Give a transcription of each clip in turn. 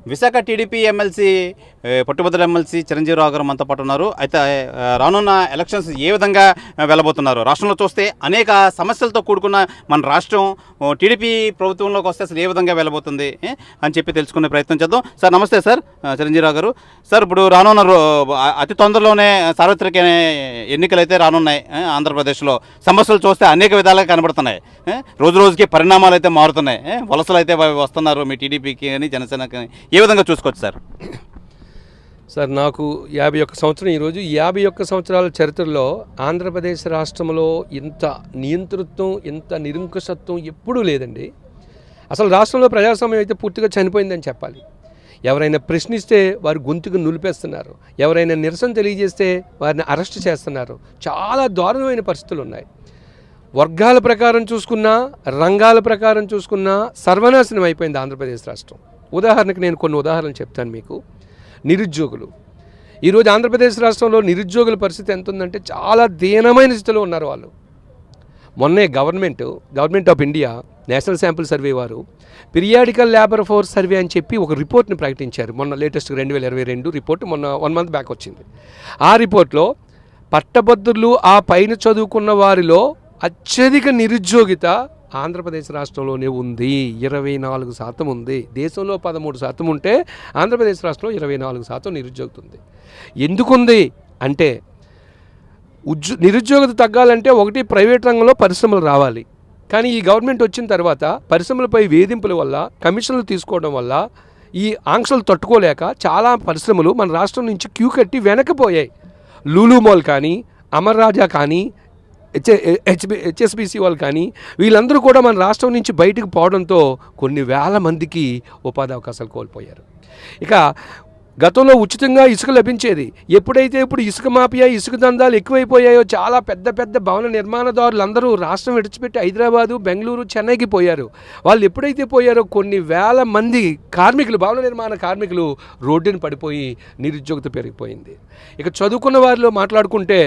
Visakha TDP MLC పట్టుభద్రుల MLC Chiranjeevi Rao garu మనతో పాటు ఉన్నారు. అయితే రానున్న ఎలక్షన్స్ ఏ విధంగా వెళ్ళబోతున్నారు? రాష్ట్రంలో చూస్తే అనేక సమస్యలతో కూడుకున్న మన రాష్ట్రం టీడీపీ ప్రభుత్వంలోకి వస్తే అసలు ఏ విధంగా వెళ్ళబోతుంది అని చెప్పి తెలుసుకునే ప్రయత్నం చేద్దాం. సార్ నమస్తే సార్, చిరంజీవిరావు గారు. సార్ ఇప్పుడు రానున్న అతి తొందరలోనే సార్వత్రిక ఎన్నికలు అయితే రానున్నాయి. ఆంధ్రప్రదేశ్లో సమస్యలు చూస్తే అనేక విధాలుగా కనబడుతున్నాయి. రోజు రోజుకి పరిణామాలు అయితే మారుతున్నాయి. వలసలు అయితే వస్తున్నారు మీ టీడీపీకి అని జనసేనకి. ఏ విధంగా చూసుకోవచ్చు సార్? సార్ నాకు 51 సంవత్సరం. ఈరోజు 51 సంవత్సరాల చరిత్రలో ఆంధ్రప్రదేశ్ రాష్ట్రంలో ఇంత నియంతృత్వం, ఇంత నిరంకుశత్వం ఎప్పుడూ లేదండి. అసలు రాష్ట్రంలో ప్రజాస్వామ్యం అయితే పూర్తిగా చనిపోయిందని చెప్పాలి. ఎవరైనా ప్రశ్నిస్తే వారి గొంతుకు నులిపేస్తున్నారు, ఎవరైనా నిరసన తెలియజేస్తే వారిని అరెస్ట్ చేస్తున్నారు. చాలా దారుణమైన పరిస్థితులు ఉన్నాయి. వర్గాల ప్రకారం చూసుకున్నా, రంగాల ప్రకారం చూసుకున్నా సర్వనాశనం అయిపోయింది ఆంధ్రప్రదేశ్ రాష్ట్రం. ఉదాహరణకు నేను కొన్ని ఉదాహరణలు చెప్తాను మీకు. నిరుద్యోగులు, ఈరోజు ఆంధ్రప్రదేశ్ రాష్ట్రంలో నిరుద్యోగుల పరిస్థితి ఎంత ఉందంటే చాలా దీనమైన స్థితిలో ఉన్నారు వాళ్ళు. మొన్నే government of India national sample survey వారు పీరియాడికల్ లేబర్ ఫోర్స్ సర్వే అని చెప్పి ఒక రిపోర్ట్ని ప్రకటించారు. మొన్న లేటెస్ట్ 2022 రిపోర్ట్ మొన్న 1 మంత్ బ్యాక్ వచ్చింది. ఆ రిపోర్ట్లో పట్టభద్రులు ఆ పైన చదువుకున్న వారిలో అత్యధిక నిరుద్యోగిత ఆంధ్రప్రదేశ్ రాష్ట్రంలోనే ఉంది. 24% ఉంది. దేశంలో 13% ఉంటే ఆంధ్రప్రదేశ్ రాష్ట్రంలో 24% నిరుద్యోగిత ఉంది. ఎందుకుంది అంటే నిరుద్యోగిత తగ్గాలంటే ఒకటి ప్రైవేట్ రంగంలో పరిశ్రమలు రావాలి. కానీ ఈ గవర్నమెంట్ వచ్చిన తర్వాత పరిశ్రమలపై వేధింపుల వల్ల, కమిషన్లు తీసుకోవడం వల్ల, ఈ ఆంక్షలు తట్టుకోలేక చాలా పరిశ్రమలు మన రాష్ట్రం నుంచి క్యూ కట్టి వెనకపోయాయి. లూలు మాల్ కానీ, అమర్ రాజా కానీ, హెచ్ఎస్బిసి వాళ్ళు కానీ వీళ్ళందరూ కూడా మన రాష్ట్రం నుంచి బయటకు పోవడంతో కొన్ని వేల మందికి ఉపాధి అవకాశాలు కోల్పోయారు. ఇక గతంలో ఉచితంగా ఇసుక లభించేది. ఎప్పుడైతే ఇప్పుడు ఇసుక మాఫియా, ఇసుక దందాలు ఎక్కువైపోయాయో చాలా పెద్ద పెద్ద భవన నిర్మాణదారులు అందరూ రాష్ట్రం విడిచిపెట్టి హైదరాబాదు, బెంగళూరు, చెన్నైకి పోయారు. వాళ్ళు ఎప్పుడైతే పోయారో కొన్ని వేల మంది కార్మికులు, భవన నిర్మాణ కార్మికులు రోడ్డుని పడిపోయి నిరుద్యోగిత పెరిగిపోయింది. ఇక చదువుకున్న వారిలో మాట్లాడుకుంటే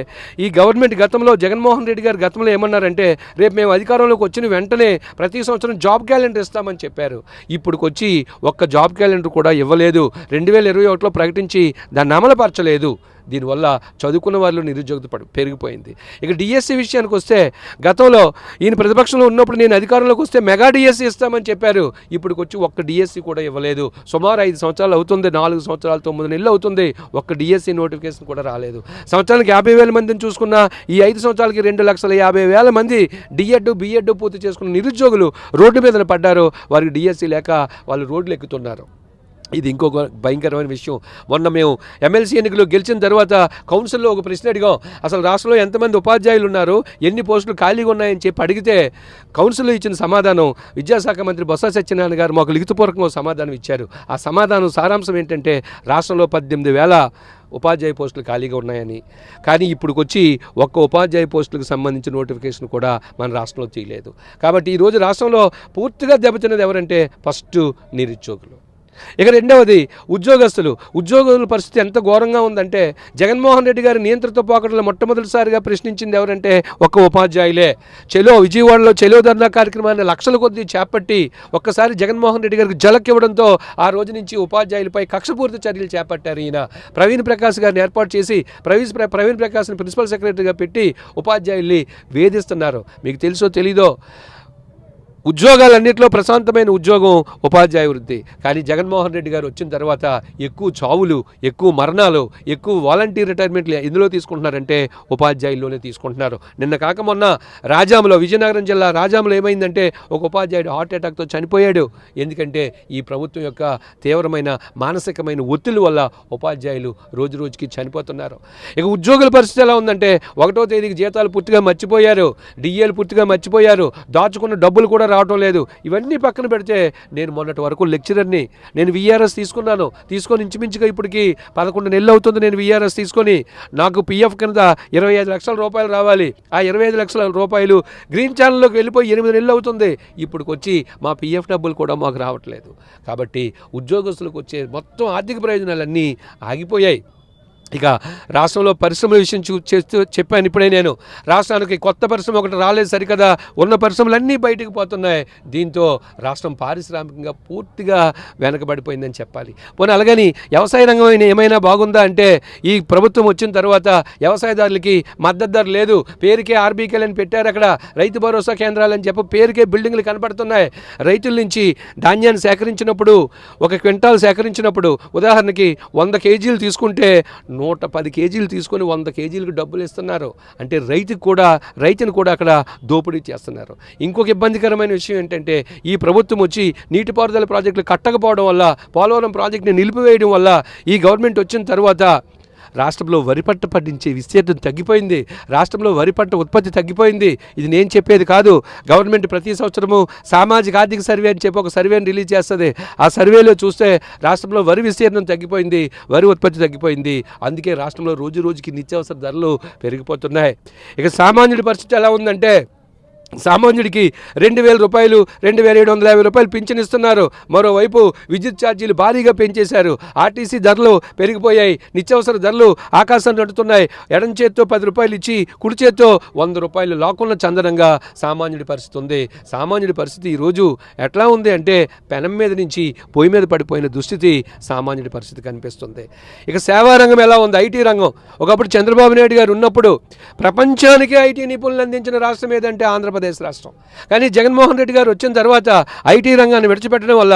ఈ గవర్నమెంట్ గతంలో జగన్మోహన్ రెడ్డి గారు గతంలో ఏమన్నారంటే రేపు మేము అధికారంలోకి వచ్చిన వెంటనే ప్రతి సంవత్సరం జాబ్ క్యాలెండర్ ఇస్తామని చెప్పారు. ఇప్పుడుకొచ్చి ఒక్క జాబ్ క్యాలెండర్ కూడా ఇవ్వలేదు. 2021 ప్రకటించి దాన్ని అమలుపరచలేదు. దీనివల్ల చదువుకున్న వాళ్ళు నిరుద్యోగిత పెరిగిపోయింది. ఇక డిఎస్సి విషయానికి వస్తే గతంలో ఈయన ప్రతిపక్షంలో ఉన్నప్పుడు నేను అధికారంలోకి వస్తే మెగా డిఎస్సి ఇస్తామని చెప్పారు. ఇప్పటికి వచ్చి ఒక్క డిఎస్సి కూడా ఇవ్వలేదు. సుమారు 5 సంవత్సరాలు అవుతుంది, 4 సంవత్సరాలు 9 నెలలు అవుతుంది. ఒక్క డిఎస్సి నోటిఫికేషన్ కూడా రాలేదు. సంవత్సరానికి 50,000 మందిని చూసుకున్నా ఈ 5 సంవత్సరాలకి 2,50,000 మంది బిఎడ్ పూర్తి చేసుకున్న నిరుద్యోగులు రోడ్డు మీద పడ్డారు. వారికి డిఎస్సి లేక వాళ్ళు రోడ్లు ఎక్కుతున్నారు. ఇది ఇంకొక భయంకరమైన విషయం. మొన్న మేము ఎమ్మెల్సీ ఎన్నికలు గెలిచిన తర్వాత కౌన్సిల్లో ఒక ప్రశ్న అడిగాం. అసలు రాష్ట్రంలో ఎంతమంది ఉపాధ్యాయులు ఉన్నారు, ఎన్ని పోస్టులు ఖాళీగా ఉన్నాయని చెప్పి అడిగితే కౌన్సిల్లో ఇచ్చిన సమాధానం విద్యాశాఖ మంత్రి బొత్స సత్యనారాయణ గారు మాకు లిఖితపూర్వకంగా సమాధానం ఇచ్చారు. ఆ సమాధానం సారాంశం ఏంటంటే రాష్ట్రంలో 18,000 ఉపాధ్యాయ పోస్టులు ఖాళీగా ఉన్నాయని. కానీ ఇప్పుడుకొచ్చి ఒక్క ఉపాధ్యాయ పోస్టులకు సంబంధించిన నోటిఫికేషన్ కూడా మన రాష్ట్రంలో చేయలేదు. కాబట్టి ఈరోజు రాష్ట్రంలో పూర్తిగా దెబ్బతిన్నది ఎవరంటే ఫస్ట్ నిరుద్యోగులు. ఇక రెండవది ఉద్యోగుల పరిస్థితి ఎంత ఘోరంగా ఉందంటే జగన్మోహన్ రెడ్డి గారి నియంత్రిత పోకడలో మొట్టమొదటిసారిగా ప్రశ్నించింది ఎవరంటే ఒక్క ఉపాధ్యాయులే. విజయవాడలో చెలో ధర్నా కార్యక్రమాన్ని లక్షల కొద్దీ చేపట్టి ఒక్కసారి జగన్మోహన్ రెడ్డి గారికి జలక్ ఇవ్వడంతో ఆ రోజు నుంచి ఉపాధ్యాయులపై కక్షపూరిత చర్యలు చేపట్టారు. ఈయన ప్రవీణ్ ప్రకాష్ గారిని ఏర్పాటు చేసి ప్రవీణ్ ప్రకాష్ని ప్రిన్సిపల్ సెక్రటరీగా పెట్టి ఉపాధ్యాయుల్ని వేధిస్తున్నారు. మీకు తెలుసో తెలీదో ఉద్యోగాలన్నింటిలో ప్రశాంతమైన ఉద్యోగం ఉపాధ్యాయ వృత్తి. కానీ జగన్మోహన్ రెడ్డి గారు వచ్చిన తర్వాత ఎక్కువ చావులు, ఎక్కువ మరణాలు, ఎక్కువ వాలంటీర్ రిటైర్మెంట్లు ఎందులో తీసుకుంటున్నారంటే ఉపాధ్యాయుల్లోనే తీసుకుంటున్నారు. నిన్న కాక మొన్న రాజాములో, విజయనగరం జిల్లా రాజాములో ఏమైందంటే ఒక ఉపాధ్యాయుడు హార్ట్ అటాక్తో చనిపోయాడు. ఎందుకంటే ఈ ప్రభుత్వం యొక్క తీవ్రమైన మానసికమైన ఒత్తిడి వల్ల ఉపాధ్యాయులు రోజు రోజుకి చనిపోతున్నారు. ఇక ఉద్యోగుల పరిస్థితి ఎలా ఉందంటే 1వ తేదీకి జీతాలు పూర్తిగా మర్చిపోయారు, డిఏలు పూర్తిగా మర్చిపోయారు, దాచుకున్న డబ్బులు కూడా రావటం లేదు. ఇవన్నీ పక్కన పెడితే నేను మొన్నటి వరకు లెక్చరర్ని, నేను విఆర్ఎస్ తీసుకొని ఇంచుమించుగా ఇప్పటికి 11 నెలలు అవుతుంది నేను విఆర్ఎస్ తీసుకొని. నాకు పిఎఫ్ కింద 25 లక్షల రూపాయలు రావాలి. ఆ 25 లక్షల రూపాయలు గ్రీన్ ఛానల్లోకి వెళ్ళిపోయి 8 నెలలు అవుతుంది. ఇప్పటికి వచ్చి మా పిఎఫ్ డబ్బులు కూడా మాకు రావట్లేదు. కాబట్టి ఉద్యోగస్తులకు వచ్చే మొత్తం ఆర్థిక ప్రయోజనాలన్నీ ఆగిపోయాయి. ఇక రాష్ట్రంలో పరిశ్రమల విషయం చేస్తూ చెప్పాను ఇప్పుడే నేను. రాష్ట్రానికి కొత్త పరిశ్రమ ఒకటి రాలేదు సరికదా, ఉన్న పరిశ్రమలన్నీ బయటకు పోతున్నాయి. దీంతో రాష్ట్రం పారిశ్రామికంగా పూర్తిగా వెనకబడిపోయిందని చెప్పాలి. పోనీ అలాగని వ్యవసాయ రంగం ఏమైనా బాగుందా అంటే, ఈ ప్రభుత్వం వచ్చిన తర్వాత వ్యవసాయదారులకి మద్దతు ధర లేదు. పేరుకే ఆర్బీకేలు అని పెట్టారు, అక్కడ రైతు భరోసా కేంద్రాలని చెప్పి పేరుకే బిల్డింగ్లు కనపడుతున్నాయి. రైతుల నుంచి ధాన్యాన్ని సేకరించినప్పుడు, ఒక క్వింటాల్ సేకరించినప్పుడు ఉదాహరణకి 100 కేజీలు తీసుకుంటే 110 కేజీలు తీసుకొని 100 కేజీలకు డబ్బులు ఇస్తున్నారు. అంటే రైతుని కూడా అక్కడ దోపిడీ చేస్తున్నారు. ఇంకొక ఇబ్బందికరమైన విషయం ఏంటంటే, ఈ ప్రభుత్వం వచ్చి నీటిపారుదల ప్రాజెక్టులు కట్టకపోవడం వల్ల, పోలవరం ప్రాజెక్టుని నిలిపివేయడం వల్ల ఈ గవర్నమెంట్ వచ్చిన తర్వాత రాష్ట్రంలో వరి పంట పండించే విస్తీర్ణం తగ్గిపోయింది. రాష్ట్రంలో వరి పంట ఉత్పత్తి తగ్గిపోయింది. ఇది నేను చెప్పేది కాదు. గవర్నమెంట్ ప్రతి సంవత్సరము సామాజిక ఆర్థిక సర్వే అని చెప్పి ఒక సర్వేని రిలీజ్ చేస్తుంది. ఆ సర్వేలో చూస్తే రాష్ట్రంలో వరి విస్తీర్ణం తగ్గిపోయింది, వరి ఉత్పత్తి తగ్గిపోయింది. అందుకే రాష్ట్రంలో రోజు రోజుకి నిత్యావసర ధరలు పెరిగిపోతున్నాయి. ఇక సామాన్యుడి పరిస్థితి ఎలా ఉందంటే, సామాన్యుడికి 2,000 రూపాయలు, 2,750 రూపాయలు పింఛన్ ఇస్తున్నారు. మరోవైపు విద్యుత్ ఛార్జీలు భారీగా పెంచేశారు. ఆర్టీసీ ధరలు పెరిగిపోయాయి. నిత్యావసర ధరలు ఆకాశం నడుతున్నాయి. ఎడం చేత్తో 10 రూపాయలు ఇచ్చి కుడి చేత్తో 100 రూపాయలు లాక్కున్న చందనంగా సామాన్యుడి పరిస్థితి ఉంది. సామాన్యుడి పరిస్థితి ఈరోజు ఎట్లా ఉంది అంటే, పెనం మీద నుంచి పొయ్యి మీద పడిపోయిన దుస్థితి సామాన్యుడి పరిస్థితి కనిపిస్తుంది. ఇక సేవా రంగం ఎలా ఉంది? ఐటీ రంగం. ఒకప్పుడు చంద్రబాబు నాయుడు గారు ఉన్నప్పుడు ప్రపంచానికి ఐటీ నిపుణులు అందించిన రాష్ట్రం ఏదంటే ఆంధ్రప్రదేశ్ రాష్ట్రం. కానీ జగన్మోహన్ రెడ్డి గారు వచ్చిన తర్వాత ఐటీ రంగాన్ని విడిచిపెట్టడం వల్ల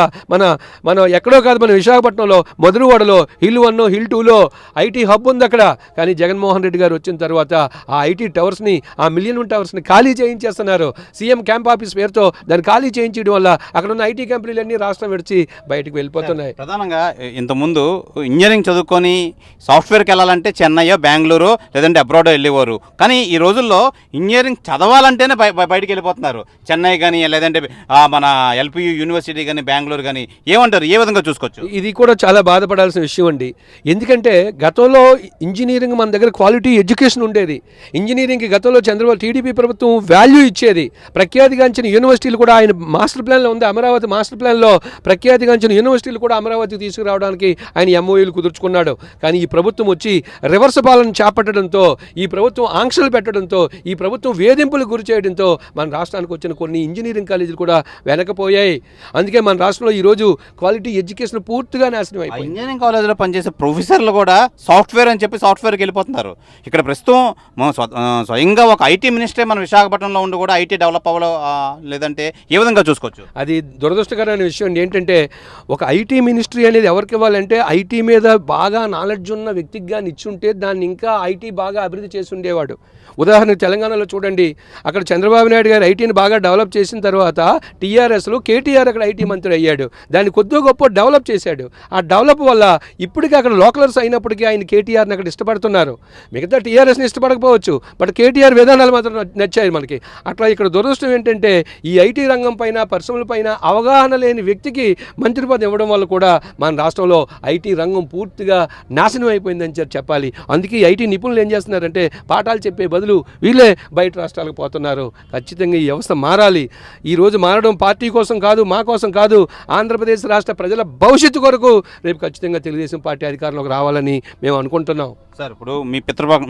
మనం ఎక్కడో కాదు, మన విశాఖపట్నంలో మధురవాడలో హిల్ 1, హిల్ 2లో ఐటీ హబ్ ఉంది అక్కడ. కానీ జగన్మోహన్ రెడ్డి గారు వచ్చిన తర్వాత ఆ ఐటీ టవర్స్ని, ఆ మిలియన్ టవర్స్ని ఖాళీ చేయించేస్తున్నారు. సీఎం క్యాంప్ ఆఫీస్ పేరుతో దాన్ని ఖాళీ చేయించడం వల్ల అక్కడ ఉన్న ఐటీ కంపెనీలన్నీ రాష్ట్రం విడిచి బయటకు వెళ్ళిపోతున్నాయి. ప్రధానంగా ఇంతకుముందు ఇంజనీరింగ్ చదువుకొని సాఫ్ట్వేర్కి వెళ్ళాలంటే చెన్నయ్యో, బెంగళూరు లేదంటే అబ్రాడో వెళ్ళేవారు. కానీ ఈ రోజుల్లో ఇంజనీరింగ్ చదవాలంటేనే బయటికి వెళ్ళిపోతున్నారు. చెన్నై కానీ లేదంటే మన ఎల్పియు యూనివర్సిటీ కానీ, బెంగళూరు కానీ. ఏమంటారు, ఏ విధంగా చూసుకోవచ్చు? ఇది కూడా చాలా బాధపడాల్సిన విషయం అండి. ఎందుకంటే గతంలో ఇంజనీరింగ్ మన దగ్గర క్వాలిటీ ఎడ్యుకేషన్ ఉండేది. ఇంజనీరింగ్కి గతంలో చంద్రబాబు టీడీపీ ప్రభుత్వం వాల్యూ ఇచ్చేది. ప్రఖ్యాతిగాంచిన యూనివర్సిటీలు కూడా ఆయన మాస్టర్ ప్లాన్లో ఉంది. అమరావతి మాస్టర్ ప్లాన్లో ప్రఖ్యాతిగాంచిన యూనివర్సిటీలు కూడా అమరావతికి తీసుకురావడానికి ఆయన ఎంఓయూలు కుదుర్చుకున్నాడు. కానీ ఈ ప్రభుత్వం వచ్చి రివర్స్ పాలన చేపట్టడంతో, ఈ ప్రభుత్వం ఆంక్షలు పెట్టడంతో, ఈ ప్రభుత్వం వేధింపులకు గురి చేయడంతో మన రాష్ట్రానికి వచ్చిన కొన్ని ఇంజనీరింగ్ కాలేజీలు కూడా వెనకపోయాయి. అందుకే మన రాష్ట్రంలో ఈరోజు క్వాలిటీ ఎడ్యుకేషన్ పూర్తిగా నాశనం అయిపోయింది. ఇంజనీరింగ్ కాలేజీలో పనిచేసే ప్రొఫెసర్లు కూడా సాఫ్ట్వేర్ అని చెప్పి సాఫ్ట్వేర్కి వెళ్ళిపోతున్నారు. ఇక్కడ ప్రస్తుతం స్వయంగా ఒక ఐటీ మినిస్టరే మన విశాఖపట్నంలో ఉండి కూడా ఐటీ డెవలప్ అవ్వడం లేదంటే ఏ విధంగా చూసుకోవచ్చు? అది దురదృష్టకరమైన విషయం. ఏంటంటే, ఒక ఐటీ మినిస్ట్రీ అనేది ఎవరికి ఇవ్వాలంటే, ఐటీ మీద బాగా నాలెడ్జ్ ఉన్న వ్యక్తికి కానీ ఇచ్చుంటే దాన్ని ఇంకా ఐటీ బాగా అభివృద్ధి చేసి ఉండేవాడు. ఉదాహరణకు తెలంగాణలో చూడండి, అక్కడ చంద్రబాబు నాయుడు గారు ఐటీని బాగా డెవలప్ చేసిన తర్వాత టీఆర్ఎస్లో కేటీఆర్ అక్కడ ఐటీ మంత్రి అయ్యాడు. దాన్ని కొద్దిగా గొప్ప డెవలప్ చేశాడు. ఆ డెవలప్ వల్ల ఇప్పటికీ అక్కడ లోకలర్స్ అయినప్పటికీ ఆయన కేటీఆర్ని అక్కడ ఇష్టపడుతున్నారు. మిగతా టీఆర్ఎస్ని ఇష్టపడకపోవచ్చు, బట్ కేటీఆర్ విధానాలు మాత్రం నచ్చాయి మనకి. అట్లా ఇక్కడ దురదృష్టం ఏంటంటే, ఈ ఐటీ రంగం పైన, పరిశ్రమల పైన అవగాహన లేని వ్యక్తికి మంత్రి పదవి ఇవ్వడం వల్ల కూడా మన రాష్ట్రంలో ఐటీ రంగం పూర్తిగా నాశనం అయిపోయిందని చెప్పాలి. అందుకే ఐటీ నిపుణులు ఏం చేస్తున్నారంటే, పాఠాలు చెప్పే బదులు వీళ్ళే బయట రాష్ట్రాలకు పోతున్నారు. ఖచ్చితంగా ఈ వ్యవస్థ మారాలి. ఈరోజు మారడం పార్టీ కోసం కాదు, మా కోసం కాదు, ఆంధ్రప్రదేశ్ రాష్ట్ర ప్రజల భవిష్యత్తు కొరకు రేపు ఖచ్చితంగా తెలుగుదేశం పార్టీ అధికారంలోకి రావాలని మేము అనుకుంటున్నాం. సార్, ఇప్పుడు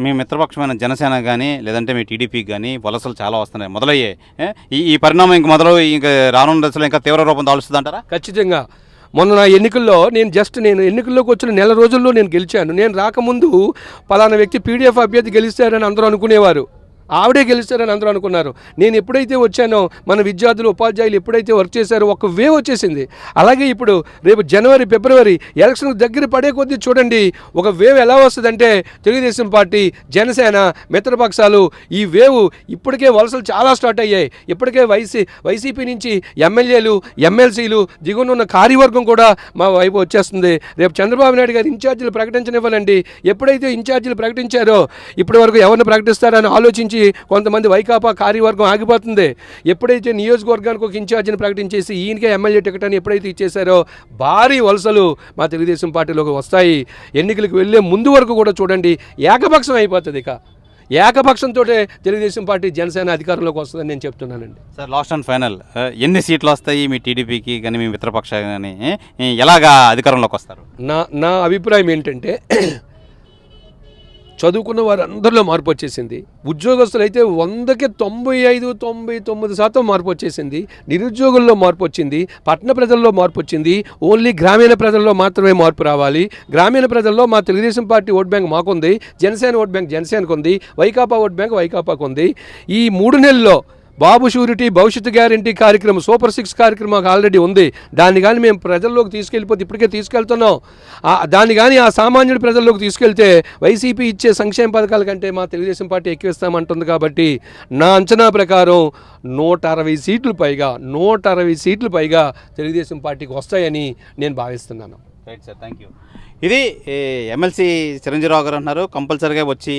మీ మిత్రపక్షమైన జనసేన కానీ లేదంటే మీ టీడీపీకి కానీ వలసలు చాలా వస్తున్నాయి, మొదలయ్యాయి. ఈ పరిణామం ఇంకా రానున్న దశలో ఇంకా తీవ్ర రూపం దాల్స్తుంది అంటారా? ఖచ్చితంగా. మొన్న నా ఎన్నికల్లో నేను ఎన్నికల్లోకి వచ్చిన నెల రోజుల్లో నేను గెలిచాను. నేను రాకముందు పలానా వ్యక్తి పీడీఎఫ్ అభ్యర్థి గెలిస్తారని అందరూ అనుకునేవారు. ఆవిడే గెలుస్తారని అందరూ అనుకున్నారు. నేను ఎప్పుడైతే వచ్చానో, మన విద్యార్థులు, ఉపాధ్యాయులు ఎప్పుడైతే వర్క్ చేశారో ఒక వేవ్ వచ్చేసింది. అలాగే ఇప్పుడు రేపు జనవరి, ఫిబ్రవరి ఎలక్షన్ దగ్గర పడే కొద్దీ చూడండి ఒక వేవ్ ఎలా వస్తుందంటే, తెలుగుదేశం పార్టీ, జనసేన, మిత్రపక్షాలు ఈ వేవ్ ఇప్పటికే వలసలు చాలా స్టార్ట్ అయ్యాయి. ఇప్పటికే వైసీపీ నుంచి ఎమ్మెల్యేలు, ఎమ్మెల్సీలు, దిగునున్న కార్యవర్గం కూడా మా వైపు వచ్చేస్తుంది. రేపు చంద్రబాబు నాయుడు గారు ఇన్ఛార్జీలు ప్రకటించనివ్వాలండి. ఎప్పుడైతే ఇన్ఛార్జీలు ప్రకటించారో ఇప్పటి వరకు ఎవరిని ప్రకటిస్తారని ఆలోచించి కొంతమంది వైకాపా కార్యవర్గం ఆగిపోతుంది. ఎప్పుడైతే నియోజకవర్గానికి ఒక ఇన్ఛార్జిని ప్రకటించేసి ఈయనకే ఎమ్మెల్యే టికెట్ అని ఎప్పుడైతే ఇచ్చేశారో భారీ వలసలు మా తెలుగుదేశం పార్టీలోకి వస్తాయి. ఎన్నికలకు వెళ్ళే ముందు వరకు కూడా చూడండి ఏకపక్షం అయిపోతుంది. ఇక ఏకపక్షంతో తెలుగుదేశం పార్టీ, జనసేన అధికారంలోకి వస్తుందని నేను చెప్తున్నానండి. సార్, లాస్ట్ అండ్ ఫైనల్, ఎన్ని సీట్లు వస్తాయి మీ టీడీపీకి కానీ మీ మిత్రపక్ష కానీ? ఎలాగా అధికారంలోకి వస్తారు? నా అభిప్రాయం ఏంటంటే, చదువుకున్న వారందరిలో మార్పు వచ్చేసింది. ఉద్యోగస్తులు అయితే 100కి 95-99% మార్పు వచ్చేసింది. నిరుద్యోగుల్లో మార్పు వచ్చింది. పట్టణ ప్రజల్లో మార్పు వచ్చింది. ఓన్లీ గ్రామీణ ప్రజల్లో మాత్రమే మార్పు రావాలి. గ్రామీణ ప్రజల్లో మా తెలుగుదేశం పార్టీ ఓట్ బ్యాంక్ మాకుంది, జనసేన ఓట్ బ్యాంక్ జనసేనకు ఉంది, వైకాపా ఓట్ బ్యాంక్ వైకాపాకు ఉంది. ఈ 3 నెలల్లో బాబు షూరిటీ భవిష్యత్తు గ్యారంటీ కార్యక్రమం సూపర్ 6 కార్యక్రమం మాకు ఆల్రెడీ ఉంది. దాన్ని కానీ మేము ప్రజల్లోకి తీసుకెళ్ళిపోతే ఇప్పటికే తీసుకెళ్తున్నాం. దాన్ని కానీ ఆ సామాన్యుడి ప్రజల్లోకి తీసుకెళ్తే వైసీపీ ఇచ్చే సంక్షేమ పథకాల కంటే మా తెలుగుదేశం పార్టీ ఎక్కువిస్తామంటుంది. కాబట్టి నా అంచనా ప్రకారం 160 సీట్లు పైగా తెలుగుదేశం పార్టీకి వస్తాయని నేను భావిస్తున్నాను. Right sir, thank you. ఇది ఎమ్మెల్సీ చిరంజీవిరావు గారు అంటున్నారు. కంపల్సరీగా వచ్చి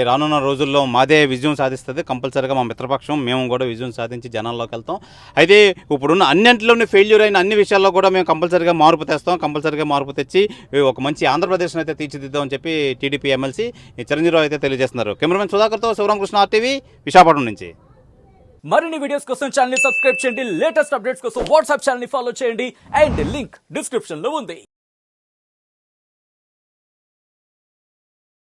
రానున్న రోజుల్లో మాదే విజయం సాధిస్తుంది. కంపల్సరీగా మా మిత్రపక్షం మేము కూడా విజయం సాధించి జనాల్లోకి వెళ్తాం. అయితే ఇప్పుడున్న అన్నింటిలోనే ఫెయిల్యూర్ అయిన అన్ని విషయాల్లో కూడా మేము కంపల్సరీగా మార్పు తెస్తాం. కంపల్సరీగా మార్పు తెచ్చి ఒక మంచి ఆంధ్రప్రదేశ్ని అయితే తీర్చిదిద్దామని చెప్పి టీడీపీ ఎమ్మెల్సీ చిరంజీవిరావు అయితే తెలియజేస్తున్నారు. కెమెరామెన్ సుధాకర్తో శివరామకృష్ణ, RTV, విశాఖపట్నం నుంచి. మరిన్ని వీడియోస్ కోసం ఛానల్ ని సబ్స్క్రైబ్ చేయండి. లేటెస్ట్ అప్డేట్స్ కోసం వాట్సాప్ ఛానల్ ని ఫాలో చేయండి. అండ్ లింక్ డిస్క్రిప్షన్ లో ఉంది.